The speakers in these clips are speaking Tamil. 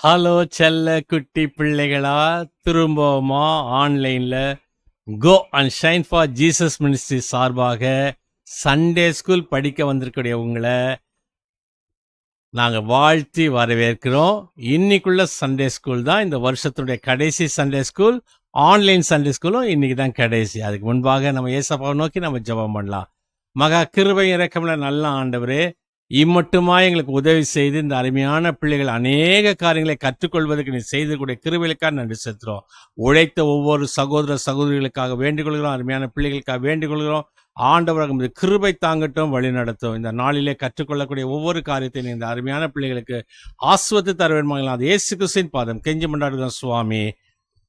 ஹலோ செல்ல குட்டி பிள்ளைகளா, திரும்பவுமா ஆன்லைன்ல go and shine for Jesus ministry சார்பாக சண்டே ஸ்கூல் படிக்க வந்திருக்கக்கூடிய உங்களை நாங்கள் வாழ்த்தி வரவேற்கிறோம். இன்னைக்குள்ள சண்டே ஸ்கூல் தான் இந்த வருஷத்துடைய கடைசி சண்டே ஸ்கூல். ஆன்லைன் சண்டே ஸ்கூலும் இன்னைக்கு தான் கடைசி. அதுக்கு முன்பாக நம்ம ஏசப்பாவை நோக்கி நம்ம ஜெபம் பண்ணலாம். மகா கிருபை இறக்கமுள்ள நல்ல ஆண்டவரே, இம்மட்டுமா எங்களுக்கு உதவி செய்து இந்த அருமையான பிள்ளைகள் அநேக காரியங்களை கற்றுக்கொள்வதற்கு நீ செய்தக்கூடிய கிருபைகளுக்காக நன்றி செலுத்துறோம். உழைத்த ஒவ்வொரு சகோதர சகோதரிகளுக்காக வேண்டிக் கொள்கிறோம். அருமையான பிள்ளைகளுக்காக வேண்டிக் கொள்கிறோம். ஆண்டவராக கிருபை தாங்கட்டும், வழி நடத்தும். இந்த நாளிலே கற்றுக்கொள்ளக்கூடிய ஒவ்வொரு காரியத்தையும் இந்த அருமையான பிள்ளைகளுக்கு ஆஸ்வத்து தர வேண்டுமாங்களா, அது இயேசு கிறிஸ்துவின் பாதம் கெஞ்சி மன்றாடுகிறோம் சுவாமி.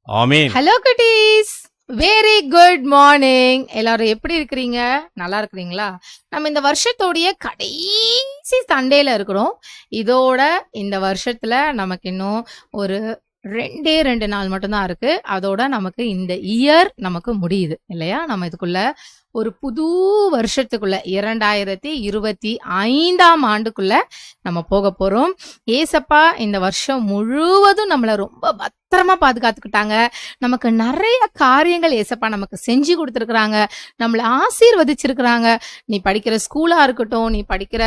ஆமென். ஹலோ குட்டீஸ், வெரி குட் மார்னிங். எல்லாரும் எப்படி இருக்கிறீங்க? நல்லா இருக்கிறீங்களா? நம்ம இந்த வருஷத்தோடைய கடைசி சண்டேல இருக்கிறோம். இதோட இந்த வருஷத்துல நமக்கு இன்னும் ஒரு 2 நாள் மட்டும்தான் இருக்கு. அதோட நமக்கு இந்த இயர் நமக்கு முடியுது இல்லையா? நம்ம இதுக்குள்ள ஒரு புது வருஷத்துக்குள்ள 2025ஆம் ஆண்டுக்குள்ள நம்ம போக போறோம். ஏசப்பா இந்த வருஷம் முழுவதும் நம்மளை ரொம்ப பத்திரமா பாதுகாத்துக்கிட்டாங்க. நமக்கு நிறைய காரியங்கள் ஏசப்பா நமக்கு செஞ்சு கொடுத்துருக்குறாங்க, நம்மளை ஆசீர்வதிச்சிருக்கிறாங்க. நீ படிக்கிற ஸ்கூலா இருக்கட்டும், நீ படிக்கிற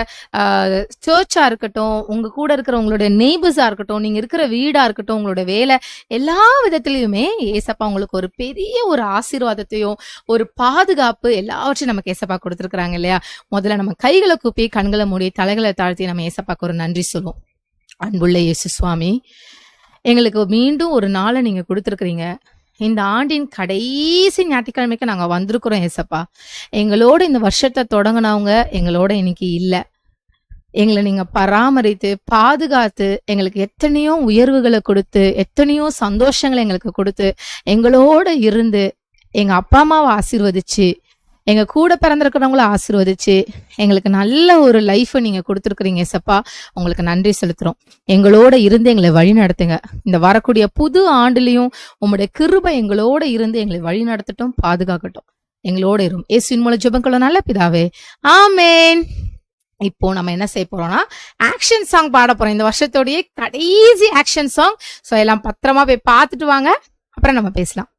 சர்ச்சா இருக்கட்டும், உங்க கூட இருக்கிற உங்களுடைய நெய்பர்ஸா இருக்கட்டும், நீங்க இருக்கிற வீடா இருக்கட்டும், உங்களோட வேலை, எல்லா விதத்திலயுமே ஏசப்பா உங்களுக்கு ஒரு பெரிய ஒரு ஆசீர்வாதத்தையும் ஒரு பாதுகாப்பு எல்லாவற்றையும் நமக்கு ஏசப்பா கொடுத்துருக்குறாங்க இல்லையா? முதல்ல நம்ம கைகளை கூப்பி கண்களை மூடி தலைகளை தாழ்த்தி நம்ம ஏசப்பாக்கு ஒரு நன்றி சொல்லுவோம். அன்புள்ள இயேசு சுவாமி, எங்களுக்கு மீண்டும் ஒரு நாளை நீங்க கொடுத்துருக்குறீங்க. இந்த ஆண்டின் கடைசி ஞாயிற்றுக்கிழமைக்கு நாங்க வந்திருக்கிறோம் ஏசப்பா. எங்களோட இந்த வருஷத்தை தொடங்கினவங்க எங்களோட இன்னைக்கு இல்லை. எங்களை நீங்க பராமரித்து பாதுகாத்து எங்களுக்கு எத்தனையோ உயர்வுகளை கொடுத்து எத்தனையோ சந்தோஷங்களை எங்களுக்கு கொடுத்து எங்களோட இருந்து எங்க அப்பா அம்மாவை ஆசீர்வதிச்சு எங்க கூட பிறந்திருக்கிறவங்கள ஆசீர்வதிச்சு எங்களுக்கு நல்ல ஒரு லைஃபை நீங்க கொடுத்துருக்குறீங்க ஏசப்பா. உங்களுக்கு நன்றி செலுத்துறோம். எங்களோட இருந்து எங்களை வழி நடத்துங்க. இந்த வரக்கூடிய புது ஆண்டுலயும் உங்களுடைய கிருபை எங்களோட இருந்து எங்களை வழி நடத்தட்டும், பாதுகாக்கட்டும். எங்களோட இருக்கும் இயேசுவின் மூலம் ஜெபங்களோ நல்ல பிதாவே, ஆமேன். இப்போ நம்ம என்ன செய்ய போறோம்னா ஆக்ஷன் சாங் பாட போறோம். இந்த வருஷத்தோடைய கடைசி ஆக்ஷன் சாங். ஸோ எல்லாம் பத்திரமா போய் பார்த்துட்டு வாங்க, அப்புறம் நம்ம பேசலாம்.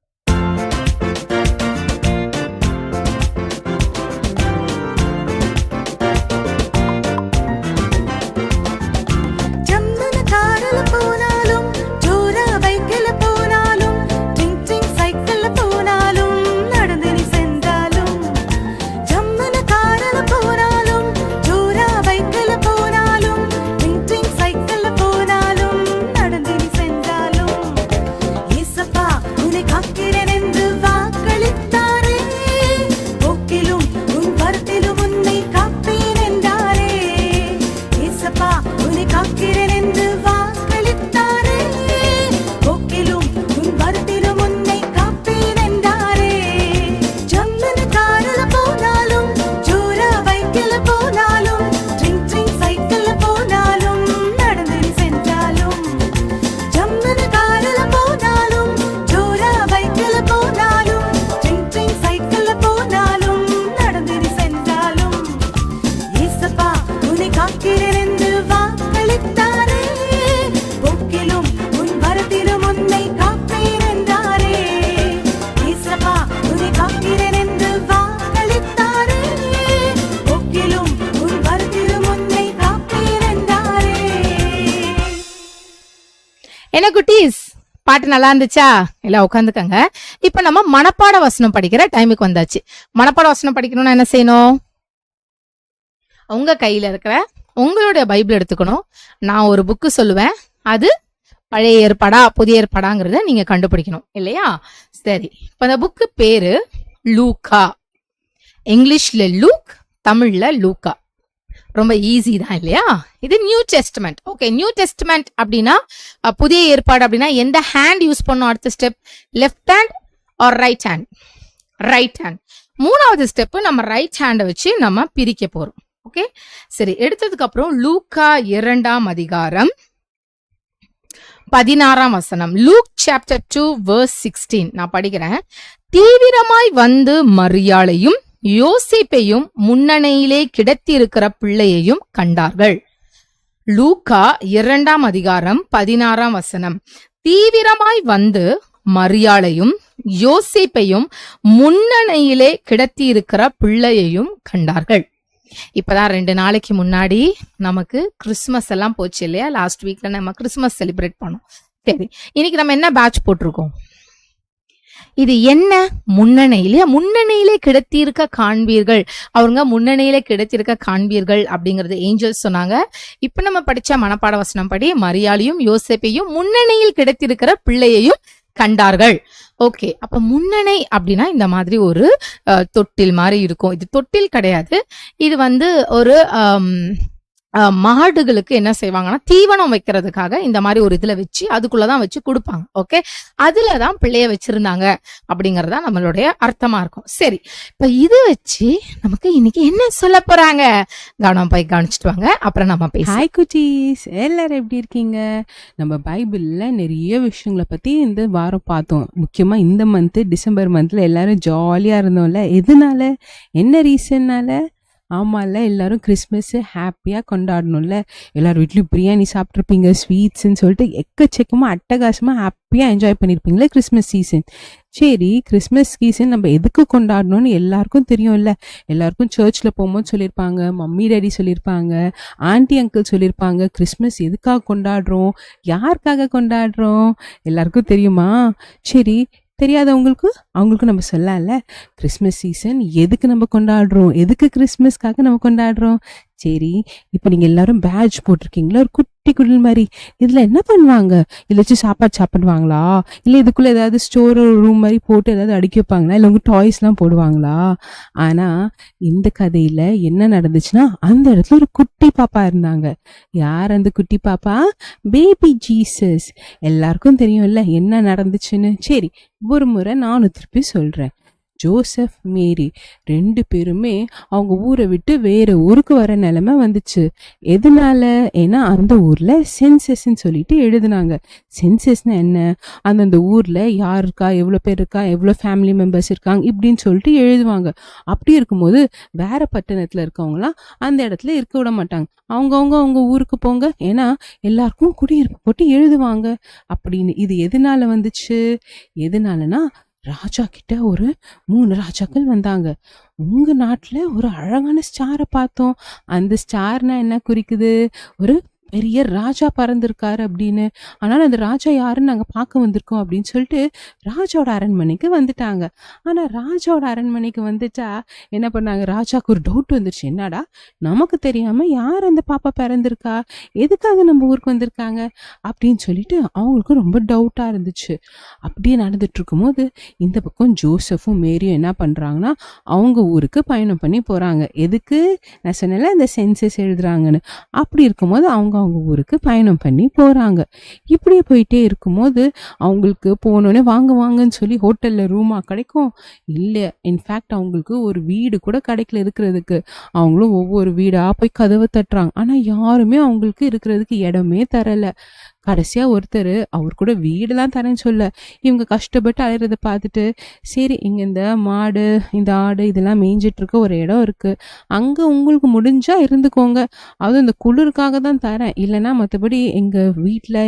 என்ன குட்டீஸ், பாட்டு நல்லா இருந்துச்சா? எல்லாம் உட்காந்துக்கங்க. இப்ப நம்ம மனப்பாட வசனம் படிக்கிற டைமுக்கு வந்தாச்சு. மனப்பாட வசனம் படிக்கணும்னா என்ன செய்யணும்? உங்க கையில இருக்கிற உங்களுடைய பைபிள் எடுத்துக்கணும். நான் ஒரு புக்கு சொல்லுவேன், அது பழைய ஏற்பாடா புதிய ஏற்பாடாங்கிறத நீங்க கண்டுபிடிக்கணும் இல்லையா? சரி, இப்ப அந்த புக்கு பேரு லூக்கா. இங்கிலீஷ்ல லூக், தமிழ்ல லூக்கா. ரொம்ப ஈஸி தான் இல்லையா? இது new testament. Okay, new testament அப்படின்னா புதிய ஏற்பாடு அப்படின்னா எந்த ஹேண்ட் யூஸ் பண்ணும்? அடுத்த step left hand R right hand? Right hand. மூணாவது ஸ்டெப் நம்ம ரைட் ஹேண்டை வச்சு நம்ம பிரிக்க போறோம். ஓகே, சரி. எடுத்ததுக்கு அப்புறம் லூக்கா 2ஆம் அதிகாரம் 16ஆம் வசனம். லூக் சாப்டர் 2 verse 16 நான் படிக்கிறேன். தீவிரமாய் வந்து மரியாளையும் யோசேப்பையும் முன்னணையிலே கிடத்தியிருக்கிற பிள்ளையையும் கண்டார்கள். லூக்கா 2ஆம் அதிகாரம் 16ஆம் வசனம். தீவிரமாய் வந்து மரியாளையும் யோசேப்பையும் முன்னணியிலே கிடத்தியிருக்கிற பிள்ளையையும் கண்டார்கள். இப்பதான் 2 நாளைக்கு முன்னாடி நமக்கு கிறிஸ்மஸ் எல்லாம் போச்சு இல்லையா? லாஸ்ட் வீக்ல நம்ம கிறிஸ்மஸ் செலிப்ரேட் பண்ணோம். சரி, இன்னைக்கு நம்ம என்ன பேட்ச் போட்டிருக்கோம்? இது என்ன? முன்னணியிலே கிடத்தியிருக்க காண்பீர்கள். அவங்க முன்னணியிலே கிடத்திருக்க காண்பீர்கள் அப்படிங்கறது ஏஞ்சல்ஸ் சொன்னாங்க. இப்ப நம்ம படிச்ச மனப்பாட வசனம் படி மரியாளையும் யோசேப்பையும் முன்னணியில் கிடத்திருக்கிற பிள்ளையையும் கண்டார்கள். ஓகே, அப்ப முன்னணை அப்படின்னா இந்த மாதிரி ஒரு தொட்டில் மாதிரி இருக்கும். இது தொட்டில் கிடையாது, இது வந்து ஒரு மாடுகளுக்கு என்ன செய்வாங்கன்னா தீவனம் வைக்கிறதுக்காக இந்த மாதிரி ஒரு இதுல வச்சு அதுக்குள்ளதான் வச்சு கொடுப்பாங்க. ஓகே, அதுலதான் பிள்ளைய வச்சிருந்தாங்க அப்படிங்கறதா நம்மளுடைய அர்த்தமா இருக்கும். சரி, இப்ப இது வச்சு நமக்கு இன்னைக்கு என்ன சொல்ல போறாங்க? கவனிச்சுட்டு வாங்க, அப்புறம் நம்ம பேசலாம். ஹாய் குட்டீஸ், எல்லாரும் எப்படி இருக்கீங்க? நம்ம பைபிள்ல நிறைய விஷயங்களை பத்தி இந்த வாரம் பார்த்தோம். முக்கியமா இந்த மந்த் டிசம்பர் மந்த்ல எல்லாரும் ஜாலியா இருந்தோம்ல. எதனால? என்ன ரீசன்னால? ஆமாம்ல, எல்லாரும் கிறிஸ்மஸ் ஹாப்பியாக கொண்டாடணும்ல. எல்லாரும் வீட்லேயும் பிரியாணி சாப்பிட்ருப்பீங்க, ஸ்வீட்ஸ்ன்னு சொல்லிட்டு எக்கச்சக்கமாக அட்டகாசமாக ஹாப்பியாக என்ஜாய் பண்ணியிருப்பீங்களே கிறிஸ்மஸ் சீசன். சரி, கிறிஸ்மஸ் சீசன் நம்ம எதுக்கு கொண்டாடணும்னு எல்லாருக்கும் தெரியும்ல. எல்லாருக்கும் சர்ச்சில் போகும்போது சொல்லியிருப்பாங்க, மம்மி டேடி சொல்லியிருப்பாங்க, ஆன்ட்டி அங்கிள் சொல்லியிருப்பாங்க, கிறிஸ்மஸ் எதுக்காக கொண்டாடுறோம், யாருக்காக கொண்டாடுறோம் எல்லாருக்கும் தெரியுமா? சரி, அவங்களுக்கு நம்ம சொல்லலாம்ல. கிறிஸ்மஸ் சீசன் எதுக்கு நம்ம கொண்டாடுறோம், எதுக்கு கிறிஸ்மஸ்க்காக நம்ம கொண்டாடுறோம். சரி, இப்போ நீங்கள் எல்லாரும் பேட்ச் போட்டிருக்கீங்களா, ஒரு குட்டி குடில் மாதிரி. இதில் என்ன பண்ணுவாங்க? இதில் வச்சு சாப்பிடுவாங்களா, இல்லை இதுக்குள்ளே ஏதாவது ஸ்டோர் ரூம் மாதிரி போட்டு ஏதாவது அடுக்கி வைப்பாங்களா, இல்லை உங்கள் டாய்ஸ்லாம் போடுவாங்களா? ஆனால் இந்த கதையில் என்ன நடந்துச்சுன்னா, அந்த இடத்துல ஒரு குட்டி பாப்பா இருந்தாங்க. யார் அந்த குட்டி பாப்பா? Baby Jesus. எல்லாருக்கும் தெரியும்ல என்ன நடந்துச்சுன்னு. சரி, ஒரு முறை நானும் திருப்பி சொல்கிறேன். ஜோசப், மேரி 2 பேருமே அவங்க ஊரை விட்டு வேற ஊருக்கு வர நிலைமை வந்துச்சு. எதனால? ஏன்னா அந்த ஊர்ல சென்சஸ்ன்னு சொல்லிட்டு எழுதுனாங்க. சென்சஸ்னா என்ன? அந்தந்த ஊர்ல யார் இருக்கா, எவ்வளோ பேர் இருக்கா, எவ்வளோ ஃபேமிலி மெம்பர்ஸ் இருக்காங்க இப்படின்னு சொல்லிட்டு எழுதுவாங்க. அப்படி இருக்கும்போது வேற பட்டணத்துல இருக்கவங்களாம் அந்த இடத்துல இருக்க விட மாட்டாங்க. அவங்க ஊருக்கு போங்க, ஏன்னா எல்லாருக்கும் குடியிருப்பு போட்டு எழுதுவாங்க அப்படின்னு. இது எதனால வந்துச்சு? எதனாலனா, ராஜா கிட்ட ஒரு 3 ராஜாக்கள் வந்தாங்க. உங்க நாட்டுல ஒரு அழகான ஸ்டாரை பார்த்தோம். அந்த ஸ்டார்னா என்ன குறிக்குது? ஒரு பெரிய ராஜா பறந்திருக்காரு அப்படின்னு. ஆனால் அந்த ராஜா யாருன்னு நாங்கள் பார்க்க வந்திருக்கோம் அப்படின்னு சொல்லிட்டு ராஜாவோட அரண்மனைக்கு வந்துட்டாங்க. ஆனால் ராஜாவோட அரண்மனைக்கு வந்துட்டா என்ன பண்ணாங்க? ராஜாவுக்கு ஒரு டவுட் வந்துருச்சு. என்னடா, நமக்கு தெரியாம யார் அந்த பாப்பா பிறந்திருக்கா, எதுக்காக நம்ம ஊருக்கு வந்திருக்காங்க அப்படின்னு சொல்லிட்டு அவங்களுக்கு ரொம்ப டவுட்டா இருந்துச்சு. அப்படியே நடந்துட்டு இருக்கும்போது இந்த பக்கம் ஜோசஃபும் மேரியும் என்ன பண்றாங்கன்னா, அவங்க ஊருக்கு பயணம் பண்ணி போறாங்க. எதுக்கு? நான் சொன்னேன்ல, இந்த சென்சஸ் எழுதுறாங்கன்னு. அப்படி இருக்கும்போது அவங்க ஊருக்கு பயணம் பண்ணி போறாங்க. இப்படியே போயிட்டே இருக்கும்போது அவங்களுக்கு போனோடனே வாங்கன்னு சொல்லி ஹோட்டல்ல ரூமா கிடைக்கும் இல்ல. இன்ஃபேக்ட் அவங்களுக்கு ஒரு வீடு கூட கிடைக்கல இருக்கிறதுக்கு. அவங்களும் ஒவ்வொரு வீடா போய் கதவை தட்டுறாங்க. ஆனா யாருமே அவங்களுக்கு இருக்கிறதுக்கு இடமே தரல. கடைசியா ஒருத்தர் அவர் கூட வீடெல்லாம் தரேன்னு சொல்ல, இவங்க கஷ்டப்பட்டு அலையிறத பார்த்துட்டு, சரி இங்க இந்த மாடு, இந்த ஆடு இதெல்லாம் மேய்ஞ்சிட்டு இருக்க ஒரு இடம் இருக்கு, அங்க உங்களுக்கு முடிஞ்சா இருந்துக்கோங்க, அதுவும் இந்த குளிருக்காக தான் தரேன், இல்லைன்னா மற்றபடி எங்க வீட்டில்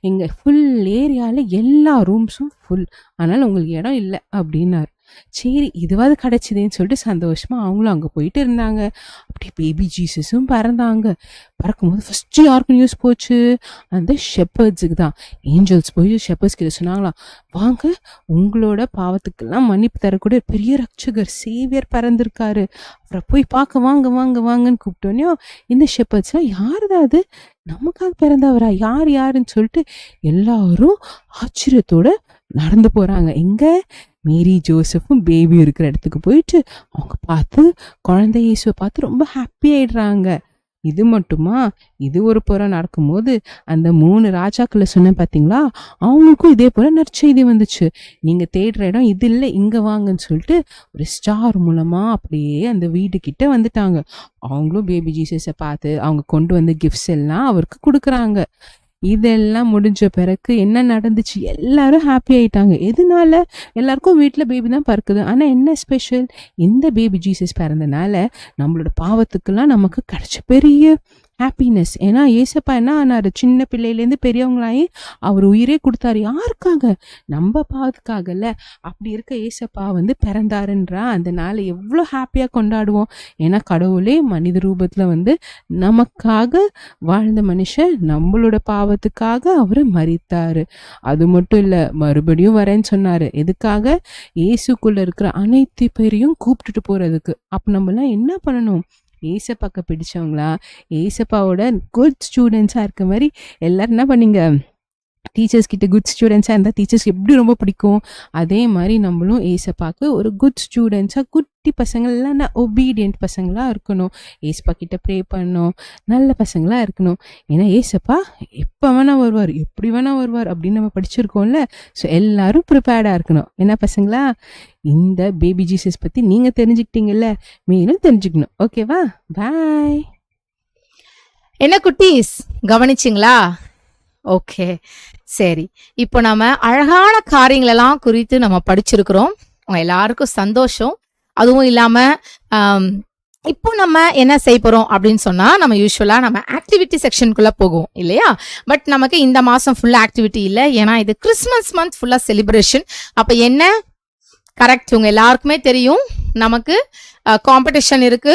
எங்க ஃபுல் ஏரியால எல்லா ரூம்ஸும் ஃபுல், அதனால உங்களுக்கு இடம் இல்லை அப்படின்னாரு. சரி, இதுவாது கிடைச்சதேன்னு சொல்லிட்டு சந்தோஷமா அவங்களும் அங்க போயிட்டு இருந்தாங்க. அப்படியே பேபி ஜீசஸும் பறந்தாங்க. பறக்கும்போது ஃபர்ஸ்ட் யாருக்கு நியூஸ் போச்சு? அந்த ஷெப்பர்ட்ஸுக்கு தான். ஏஞ்சல்ஸ் போய் ஷெப்பர்ட்ஸ் கிட்ட சொன்னாங்களாம், வாங்க, உங்களோட பாவத்துக்கெல்லாம் மன்னிப்பு தரக்கூடிய பெரிய ரட்சகர் சேவியர் பறந்திருக்காரு, அப்புறம் போய் பார்க்க வாங்கன்னு கூப்பிட்டோன்னே இந்த ஷெப்பர்ட்ஸ்லாம் யாருதான் அது, நமக்காக பிறந்தவரா, யாருன்னு சொல்லிட்டு எல்லாரும் ஆச்சரியத்தோட நடந்து போறாங்க. எங்க? மேரி ஜோசப்பும் பேபியும் இருக்கிற இடத்துக்கு போயிட்டு அவங்க பார்த்து குழந்தை இயேசுவை பார்த்து ரொம்ப ஹாப்பி ஆயிடுறாங்க. இது மட்டுமா? இது ஒரு புறம் நடக்கும்போது அந்த 3 ராஜாக்களை சொன்னேன் பார்த்தீங்களா, அவங்களுக்கும் இதே போல நற்செய்தி வந்துச்சு. நீங்க தேடுற இடம் இது இல்லை, இங்க வாங்கன்னு சொல்லிட்டு ஒரு ஸ்டார் மூலமா அப்படியே அந்த வீடு கிட்ட வந்துட்டாங்க. அவங்களும் பேபி ஜீசஸை பார்த்து அவங்க கொண்டு வந்த கிஃப்ட்ஸ் எல்லாம் அவருக்கு கொடுக்குறாங்க. இதெல்லாம் முடிஞ்ச பிறகு என்ன நடந்துச்சு? எல்லாரும் ஹாப்பி ஆயிட்டாங்க. எதனால? எல்லாருக்கும் வீட்டுல பேபி தான் பறக்குது. ஆனா என்ன ஸ்பெஷல்? இந்த பேபி ஜீசஸ் பிறந்தனால நம்மளோட பாவத்துக்கெல்லாம் நமக்கு கிடைச்ச பெரிய ஹாப்பினஸ். ஏன்னா ஏசப்பா என்ன ஆனாரு, சின்ன பிள்ளையிலேருந்து பெரியவங்களாயி அவர் உயிரே கொடுத்தாரு. யாருக்காக? நம்ம பாவத்துக்காகல. அப்படி இருக்க ஏசப்பா வந்து பிறந்தாருன்றா அந்த நாளை எவ்வளோ ஹாப்பியாக கொண்டாடுவோம். ஏன்னா கடவுளே மனித ரூபத்தில் வந்து நமக்காக வாழ்ந்த மனுஷன், நம்மளோட பாவத்துக்காக அவர் மரித்தாரு. அது மட்டும் இல்லை, மறுபடியும் வரேன்னு சொன்னாரு. எதுக்காக? இயேசுக்குள்ள இருக்கிற அனைத்து பேரையும் கூப்பிட்டுட்டு போறதுக்கு. அப்ப நம்மலாம் என்ன பண்ணணும்? ஏசப்பாக்க பிடிச்சவங்களா, ஏசப்பாவோட குட் ஸ்டூடெண்ட்ஸா இருக்க மாதிரி எல்லாரும் என்ன பண்ணீங்க? டீச்சர்ஸ் கிட்ட குட் ஸ்டூடெண்ட்ஸாக இருந்தால் டீச்சர்ஸ்க்கு எப்படி ரொம்ப பிடிக்கும், அதே மாதிரி நம்மளும் ஏசப்பாக்கு ஒரு குட் ஸ்டூடெண்ட்ஸாக, குட்டி பசங்கள்லாம் ஒபீடியன்ட் பசங்களாக இருக்கணும். ஏசப்பா கிட்ட ப்ரே பண்ணணும், நல்ல பசங்களாக இருக்கணும். ஏன்னா ஏசப்பா எப்போ வேணால் வருவார், எப்படி வேணால் வருவார் அப்படின்னு நம்ம படிச்சிருக்கோம்ல. ஸோ எல்லாரும் ப்ரிப்பேர்டாக இருக்கணும். என்ன பசங்களா? இந்த பேபி ஜீசஸ் பற்றி நீங்கள் தெரிஞ்சுக்கிட்டீங்கல்ல, மேலும் தெரிஞ்சுக்கணும். ஓகேவா? பாய். என்ன குட்டீஸ், கவனிச்சிங்களா? ஓகே, சரி. இப்போ நம்ம அழகான காரியங்களெல்லாம் குறித்து நம்ம படிச்சிருக்கிறோம். உங்க எல்லாருக்கும் சந்தோஷம். அதுவும் இல்லாம இப்போ நம்ம என்ன செய்ய போறோம் அப்படின்னு சொன்னா, நம்ம யூஸ்வலா நம்ம ஆக்டிவிட்டி செக்ஷனுக்குள்ள போகுவோம் இல்லையா? பட் நமக்கு இந்த மாசம் ஃபுல்லா ஆக்டிவிட்டி இல்லை. ஏன்னா இது கிறிஸ்மஸ் மந்த் ஃபுல்லா செலிப்ரேஷன். அப்ப என்ன கரெக்ட், உங்க எல்லாருக்குமே தெரியும், நமக்கு காம்படிஷன் இருக்கு.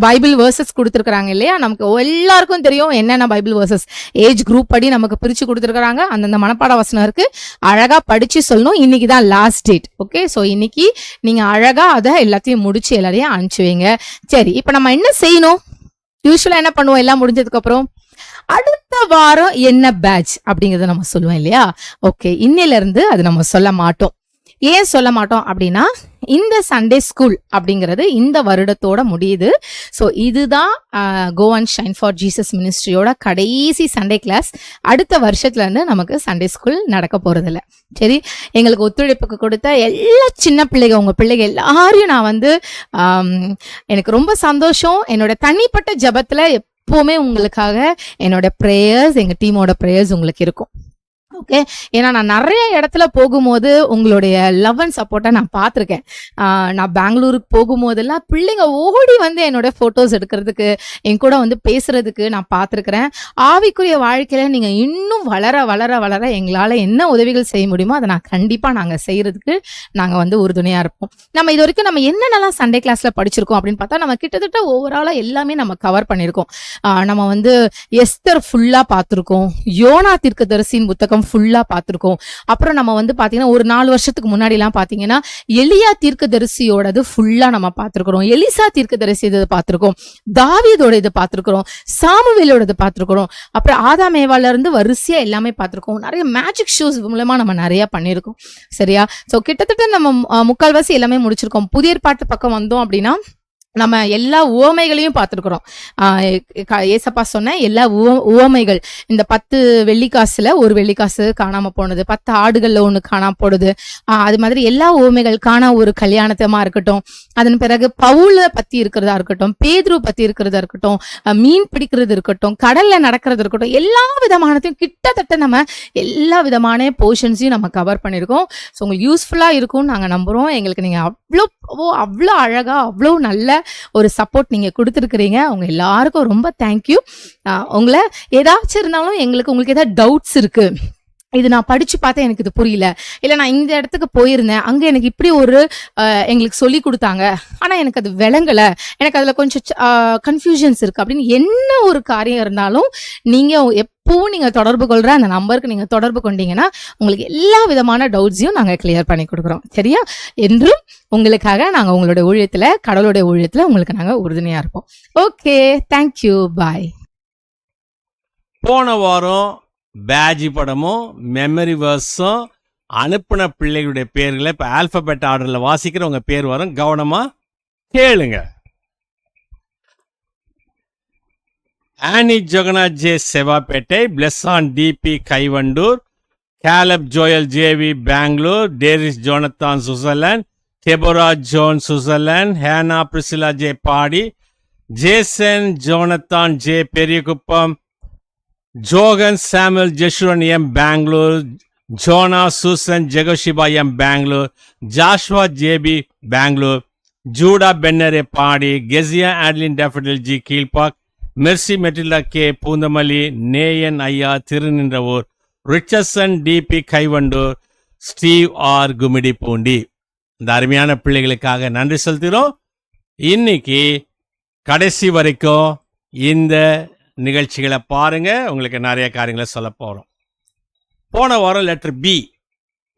பைபிள் வேர்சஸ் கொடுத்துருக்காங்க இல்லையா? நமக்கு எல்லாருக்கும் தெரியும் என்னென்ன பைபிள் வேர்சஸ் ஏஜ் குரூப் படி நமக்கு பிரிச்சு கொடுத்துருக்காங்க. அந்தந்த மனப்பாட வசனம் இருக்கு, அழகா படிச்சு சொல்லணும். இன்னைக்கு தான் லாஸ்ட் டேட். ஓகே, ஸோ இன்னைக்கு நீங்க அழகா அதை எல்லாத்தையும் முடிச்சு எல்லாரையும் அனுப்பிச்சுவீங்க. சரி, இப்போ நம்ம என்ன செய்யணும்? யூஸ்வலா என்ன பண்ணுவோம்? எல்லாம் முடிஞ்சதுக்கு அப்புறம் அடுத்த வாரம் என்ன பேட்ச் அப்படிங்கறத நம்ம சொல்லுவோம் இல்லையா? ஓகே, இன்னையில இருந்து அது நம்ம சொல்ல மாட்டோம். ஏன் சொல்ல மாட்டோம் அப்படின்னா, இந்த சண்டே ஸ்கூல் அப்படிங்கிறது இந்த வருடத்தோட முடியுது. ஸோ இதுதான் go and shine for Jesus மினிஸ்ட்ரியோட கடைசி சண்டே கிளாஸ். அடுத்த வருஷத்துல இருந்து நமக்கு சண்டே ஸ்கூல் நடக்க போறது இல்லை. சரி, எங்களுக்கு ஒத்துழைப்புக்கு கொடுத்த எல்லா சின்ன பிள்ளைங்க, உங்க பிள்ளைங்க எல்லாரையும் நான் வந்து எனக்கு ரொம்ப சந்தோஷம். என்னோட தனிப்பட்ட ஜபத்துல எப்பவுமே உங்களுக்காக என்னோட ப்ரேயர்ஸ், எங்க டீமோட ப்ரேயர்ஸ் உங்களுக்கு இருக்கும். ஓகே, ஏன்னா நான் நிறைய இடத்துல போகும்போது உங்களுடைய லவ் அண்ட் சப்போர்ட்டை நான் பார்த்துருக்கேன். நான் பெங்களூருக்கு போகும்போதெல்லாம் பிள்ளைங்க ஓடி வந்து என்னோட ஃபோட்டோஸ் எடுக்கிறதுக்கு, என் கூட வந்து பேசுறதுக்கு நான் பார்த்துருக்குறேன். ஆவிக்குரிய வாழ்க்கையில நீங்க இன்னும் வளர வளர வளர எங்களால் என்ன உதவிகள் செய்ய முடியுமோ அதை நான் கண்டிப்பாக நாங்கள் செய்யறதுக்கு நாங்கள் வந்து உறுதுணையாக இருப்போம். நம்ம இது வரைக்கும் நம்ம என்னென்னலாம் சண்டே கிளாஸ்ல படிச்சிருக்கோம் அப்படின்னு பார்த்தா, நம்ம கிட்டத்தட்ட ஓவராலாக எல்லாமே நம்ம கவர் பண்ணியிருக்கோம். நம்ம வந்து எஸ்தர் ஃபுல்லா பார்த்துருக்கோம், யோனா தீர்க்கதரிசியின் புத்தகம் ஃபுல்லா பார்த்துருக்கோம். அப்புறம் நம்ம வந்து பாத்தீங்கன்னா ஒரு 4 வருஷத்துக்கு முன்னாடி எல்லாம் பாத்தீங்கன்னா எலியா தீர்க்கதரிசியோடது ஃபுல்லா நம்ம பார்த்திருக்கிறோம், எலிசா தீர்க்கதரிசி இதை பார்த்திருக்கோம், தாவீதோட இதை பார்த்திருக்கிறோம், சாமுவேலோட இதை பார்த்திருக்கிறோம். அப்புறம் ஆதாம் ஏவால இருந்து வரிசையா எல்லாமே பார்த்திருக்கோம். நிறைய மேஜிக் ஷோஸ் மூலமா நம்ம நிறைய பண்ணியிருக்கோம். சரியா? ஸோ கிட்டத்தட்ட நம்ம முக்கால்வாசி எல்லாமே முடிச்சிருக்கோம். புதிய ஏற்பாட்டு பக்கம் வந்தோம் அப்படின்னா நம்ம எல்லா உவமைகளையும் பார்த்துருக்குறோம். ஏசப்பா சொன்ன எல்லா உவமைகள், இந்த 10 வெள்ளிக்காசுல ஒரு வெள்ளிக்காசு காணாம போனது, 10 ஆடுகள்ல ஒண்ணு காணாம போடுது, அது மாதிரி எல்லா உவமைகள், காண ஒரு கல்யாணத்தமா இருக்கட்டும், அதன் பிறகு பவுல பத்தி இருக்கிறதா இருக்கட்டும், பேதுரு பத்தி இருக்கிறதா இருக்கட்டும், மீன் பிடிக்கிறது இருக்கட்டும், கடல்ல நடக்கிறது இருக்கட்டும், எல்லா விதமானத்தையும் கிட்டத்தட்ட நம்ம எல்லா விதமான போர்ஷன்ஸையும் நம்ம கவர் பண்ணியிருக்கோம். ஸோ உங்களுக்கு யூஸ்ஃபுல்லா இருக்கும்னு நாங்க நம்புறோம். எங்களுக்கு நீங்க அவ்வளோ அழகா, அவ்வளோ நல்ல ஒரு சப்போர்ட் நீங்க கொடுத்துருக்கிறீங்க. உங்க எல்லாருக்கும் ரொம்ப தேங்க்யூ. உங்களை ஏதாச்சும் இருந்தாலும் உங்களுக்கு ஏதாவது டவுட்ஸ் இருக்கு, இது நான் படிச்சு பார்த்தேன் எனக்கு இது புரியல, இல்ல நான் இந்த இடத்துக்கு போயிருந்தேன், அங்க எனக்கு இப்படி ஒரு எங்களுக்கு சொல்லி கொடுத்தாங்க, ஆனா எனக்கு அது விளங்கல, எனக்கு அதுல கொஞ்சம் கன்ஃபியூஷன்ஸ் இருக்கு அப்படின்னு என்ன ஒரு காரியம் இருந்தாலும் நீங்க எப்பவும் நீங்க தொடர்பு கொள்ற அந்த நம்பருக்கு நீங்க தொடர்பு கொண்டீங்கன்னா உங்களுக்கு எல்லா விதமான டவுட்ஸையும் நாங்க கிளியர் பண்ணி கொடுக்குறோம். சரியா? என்றும் உங்களுக்காக நாங்க உங்களுடைய ஊழியத்துல, கடவுளுடைய ஊழியத்துல உங்களுக்கு நாங்க உறுதுணையா இருப்போம். ஓகே, தேங்க்யூ, பாய். போன வாரம் பேஜி படமும் மெமரி வேர்ஸும் அனுப்பின பிள்ளைகளுடைய பேர்களை இப்போ ஆல்பபெட் ஆர்டரில் வாசிக்கிற உங்க பேர் வரும், கவனமா கேளுங்க. Annie Jagannath J Sevapettai, Blesson TP Kaivandur, Caleb Joel JV Bangalore, Daris Jonathan Switzerland, Deborah Joan Switzerland, Hannah Priscilla J Padi, Jason Jonathan J Periyakuppam, Johan Samuel Jeshwan M Bangalore, Jonah Susan Jehosheba M Bangalore, Joshua JP Bangalore, Judah பென்னரே Padi, Keziah Adlin Daffodil G Kilpauk, Mercy Matilda K Poonamallee, Neyan ஐயா Thiruninravur, Richardson TP Kaivandur, Steve R Gummidipoondi. இந்த அருமையான பிள்ளைகளுக்காக நன்றி செலுத்துகிறோம். இன்னைக்கு கடைசி வரைக்கும் இந்த நிகழ்ச்சிகளை பாருங்க, உங்களுக்கு நிறைய காரியங்களை சொல்ல போறோம். போன வாரம் letter B,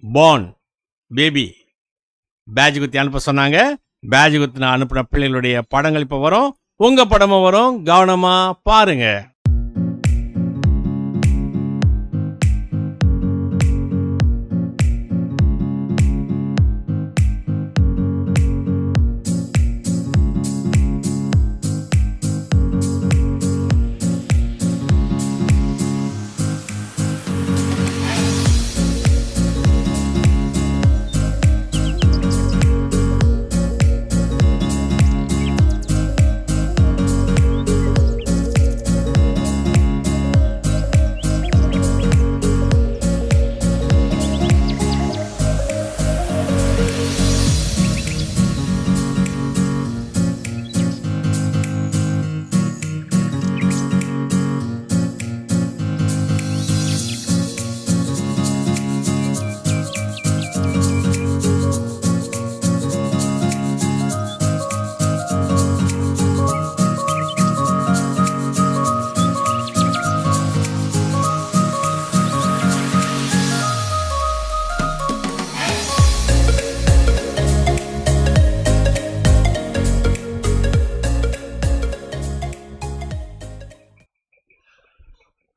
born, baby, badge குத்தி அனுப்ப சொன்னாங்க. பேட்ச் குத்தி நான் அனுப்பின பிள்ளைகளுடைய படங்கள் இப்போ வரும், உங்க படமும் வரும், கவனமா பாருங்க.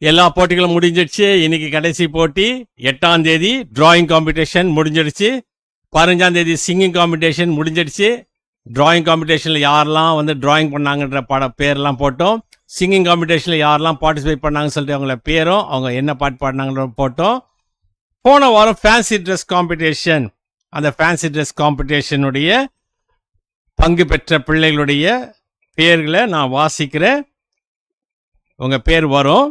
எல்லா போட்டிகளும் முடிஞ்சிடுச்சு. இன்னைக்கு கடைசி போட்டி 8ஆம் தேதி டிராயிங் காம்படிஷன் முடிஞ்சிடுச்சு. 15ஆம் தேதி சிங்கிங் காம்படிஷன் முடிஞ்சிடுச்சு. டிராயிங் காம்படிஷனில் யாரெல்லாம் வந்து டிராயிங் பண்ணாங்கன்ற பேர்லாம் போட்டோம். சிங்கிங் காம்படிஷனில் யாரெல்லாம் பார்ட்டிசிபேட் பண்ணாங்கன்னு சொல்லிட்டு அவங்கள பேரும் அவங்க என்ன பாட்டு பாடினாங்கன்ற போட்டோம். போன வாரம் ஃபேன்சி ட்ரெஸ் காம்படிஷன், அந்த ஃபேன்சி ட்ரெஸ் காம்படிஷனுடைய பங்கு பெற்ற பிள்ளைகளுடைய பேர்களை நான் வாசிக்கிறேன், உங்கள் பேர் வரும்.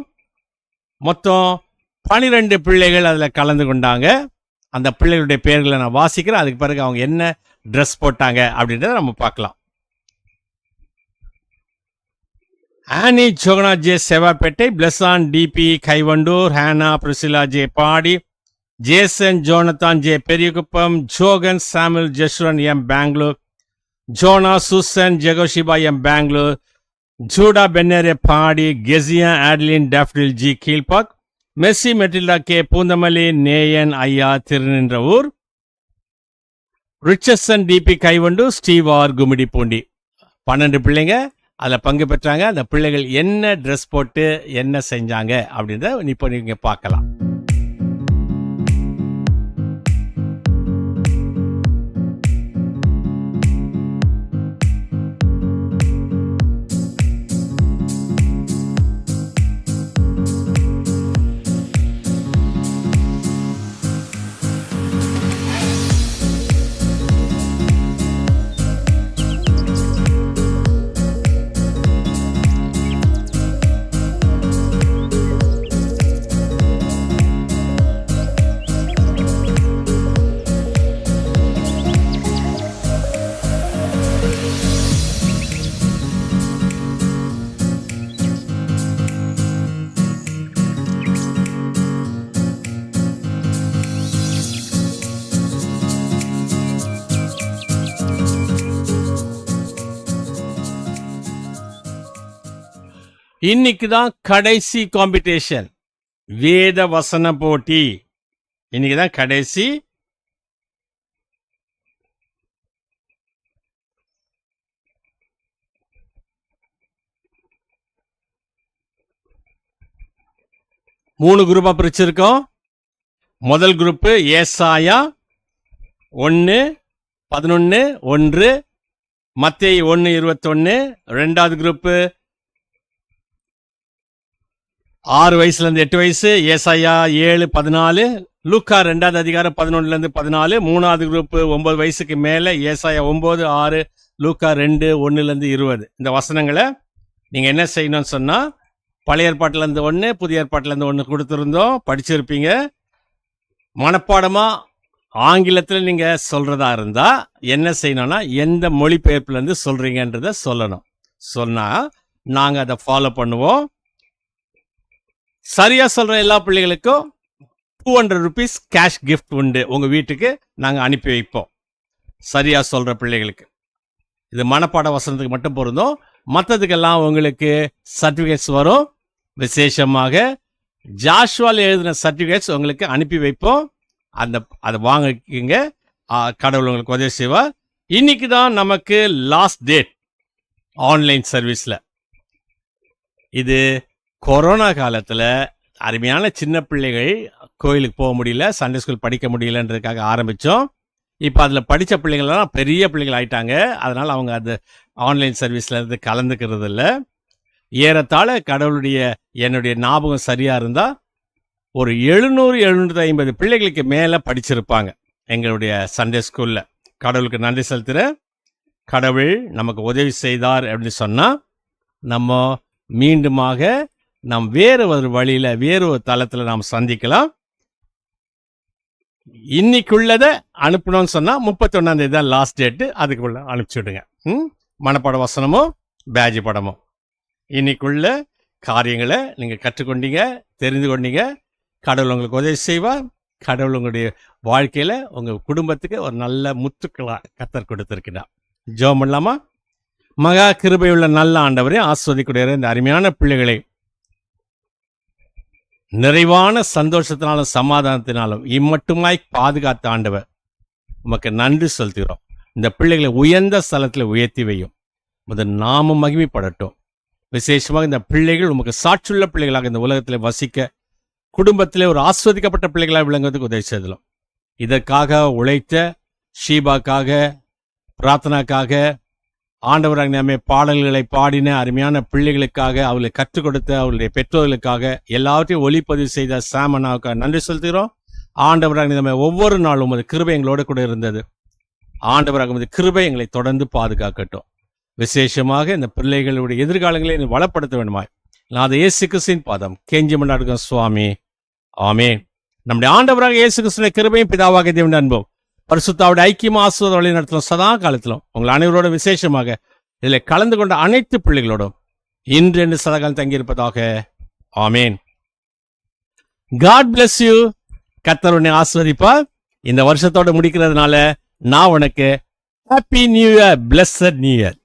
மொத்தம் 12 பிள்ளைகள் அதில் கலந்து கொண்டாங்க. அந்த பிள்ளைகளுடைய பேர்களை நான் வாசிக்கிறேன், அதுக்கு பிறகு அவங்க என்ன ட்ரெஸ் போட்டாங்க அப்படின்றத நம்ம பார்க்கலாம். Annie Johanna J Sevapettai, Blesson TP Kaivandur, Hannah Priscilla J Padi, Jason Jonathan J Periyakuppam, Johan Samuel Jeswaran M Bangalore, Jonah Susan Jehosheba M Bangalore, Judah பென்னரே Padi, Keziah Adlin Daffodil G Kilpauk, Mercy Matilda K Poonamallee, Neyan ஐயா Thiruninravur, Richardson TP Kaivandu, Steve R Gummidipoondi. 12 பிள்ளைங்க அதில் பங்கு பெற்றாங்க. அந்த பிள்ளைகள் என்ன ட்ரெஸ் போட்டு என்ன செஞ்சாங்க அப்படின்றத இப்போ நீங்க பார்க்கலாம். இன்னைக்கு தான் கடைசி காம்படிஷன், வேத வசன போட்டி. இன்னைக்கு தான் கடைசி. மூணு குரூப்பா பிரிச்சிருக்கோம். முதல் குரூப் ஏசாயா 1:11-1, மத்தேயு 1:21. ரெண்டாவது குரூப் 6 வயசுலேருந்து 8 வயசு, ஏசாயா 7:14, லூக்கா 2ஆவது அதிகாரம் 11-14. மூணாவது குரூப் 9 வயசுக்கு மேலே, ஏசாயா 9:6, லூக்கா 2:1-20. இந்த வசனங்களை நீங்கள் என்ன செய்யணும்னு சொன்னால், பழைய ஏற்பாட்டிலேருந்து 1, புதிய ஏற்பாட்டிலேருந்து 1 கொடுத்துருந்தோம், படிச்சிருப்பீங்க. மனப்பாடமாக ஆங்கிலத்தில் நீங்கள் சொல்கிறதா இருந்தால் என்ன செய்யணும்னா, எந்த மொழிபெயர்ப்புலேருந்து சொல்கிறீங்கன்றத சொல்லணும். சொன்னால் நாங்க அதை ஃபாலோ பண்ணுவோம். சரியா சொல்ற எல்லா பிள்ளைகளுக்கும் 200 rupees கேஷ் கிஃப்ட் உண்டு. உங்க வீட்டுக்கு நாங்க அனுப்பி வைப்போம். சரியா சொல்ற பிள்ளைகளுக்கு. இது மனப்பாட வசனத்துக்கு மட்டும் பொருந்தும். மற்றதுக்கெல்லாம் உங்களுக்கு சர்டிபிகேட்ஸ் வரும். விசேஷமாக ஜாஷுவால எழுதின சர்டிபிகேட்ஸ் உங்களுக்கு அனுப்பி வைப்போம். அதை வாங்கிக்கிங்க. கடவுள் உங்களுக்கு உதவி செய்வார். இன்னைக்கு தான் நமக்கு லாஸ்ட் டேட் ஆன்லைன் சர்வீஸ்ல. இது கொரோனா காலத்துல அருமையான சின்ன பிள்ளைகள் கோயிலுக்கு போக முடியல, சண்டே ஸ்கூல் படிக்க முடியலன்றதுக்காக ஆரம்பிச்சோம். இப்போ அதில் படித்த பிள்ளைங்கள்லாம் பெரிய பிள்ளைகள் ஆயிட்டாங்க. அதனால அவங்க அது ஆன்லைன் சர்வீஸ்ல இருந்து கலந்துக்கிறது இல்லை. ஏறத்தாழ என்னுடைய ஞாபகம் சரியா இருந்தா ஒரு 700-750 பிள்ளைகளுக்கு மேல படிச்சிருப்பாங்க எங்களுடைய சண்டே ஸ்கூல்ல. கடவுளுக்கு நன்றி செலுத்துறேன். கடவுள் நமக்கு உதவி செய்தார் அப்படின்னு சொன்னா நம்ம மீண்டுமாக நாம் வேறு ஒரு வழியில வேறு ஒரு தளத்துல நாம் சந்திக்கலாம். இன்னைக்குள்ளதை அனுப்பணும்னு சொன்னா 31ஆம் தேதி தான் லாஸ்ட் டேட்டு. அதுக்குள்ள அனுப்பிச்சுடுங்க. மனப்பாட வசனமோ பேஜ் படமோ இன்னைக்குள்ள காரியங்களை நீங்க கற்றுக்கொண்டீங்க, தெரிந்து கொண்டீங்க. கடவுள் உங்களுக்கு உதவி செய்வார். கடவுள் உங்களுடைய வாழ்க்கையில உங்க குடும்பத்துக்கு ஒரு நல்ல முத்துக்களா கத்தர் கொடுத்திருக்கிறார். ஜெபம் பண்ணலாமா? மகா கிருபையுள்ள நல்ல ஆண்டவரே, ஆஸ்வதிக்கூடிய இந்த அருமையான பிள்ளைகளை நிறைவான சந்தோஷத்தினாலும் சமாதானத்தினாலும் இம்மட்டுமாய் பாதுகாத்த ஆண்டவர் உமக்கு நன்றி செலுத்துகிறோம். இந்த பிள்ளைகளை உயர்ந்த ஸ்தலத்தில் உயர்த்தி வையும். முதல் நாமம் மகிமைப்படட்டும். விசேஷமாக இந்த பிள்ளைகள் உமக்கு சாட்சியுள்ள பிள்ளைகளாக இந்த உலகத்தில் வசிக்க, குடும்பத்திலே ஒரு ஆஸ்வதிக்கப்பட்ட பிள்ளைகளாக விளங்குவதற்கு உதவி செய்தலாம். இதற்காக உழைத்த ஷீபாக்காக, பிரார்த்தனாக்காக, ஆண்டவராக நாமே பாடல்களை பாடின அருமையான பிள்ளைகளுக்காக, அவர்களை கற்றுக் கொடுத்த அவருடைய பெற்றோர்களுக்காக, எல்லாவற்றையும் ஒளிப்பதிவு செய்த சாமனாவுக்காக நன்றி செலுத்துகிறோம். ஆண்டவராக நம்ம ஒவ்வொரு நாளும் உமது கிருபை எங்களோடு கூட இருந்தது. ஆண்டவராக உமது கிருபை எங்களை தொடர்ந்து பாதுகாக்கட்டும். விசேஷமாக இந்த பிள்ளைகளுடைய எதிர்காலங்களை வளப்படுத்த வேண்டுமாய் நான் இயேசு கிறிஸ்துவின் பாதம் கெஞ்சி மன்றாடுகிறோம் சுவாமி. ஆமென். நம்முடைய ஆண்டவராக இயேசு கிறிஸ்துவின் கிருபையும் பிதாவாகிய தேவனுடைய அன்பும் பரிசுத்தாவுடைய ஐக்கியமா ஆசீர்வாத வழி நடத்தும் சதா காலத்திலும் உங்கள் அனைவரோட விசேஷமாக இதில் கலந்து கொண்ட அனைத்து பிள்ளைகளோடும் இன்று சதாகாலம் தங்கியிருப்பதாக. ஆமேன். God bless you. கர்த்தர் உன்னை ஆசீர்வதிப்பார். இந்த வருஷத்தோட முடிக்கிறதுனால நான் உனக்கு happy new year, blessed new year.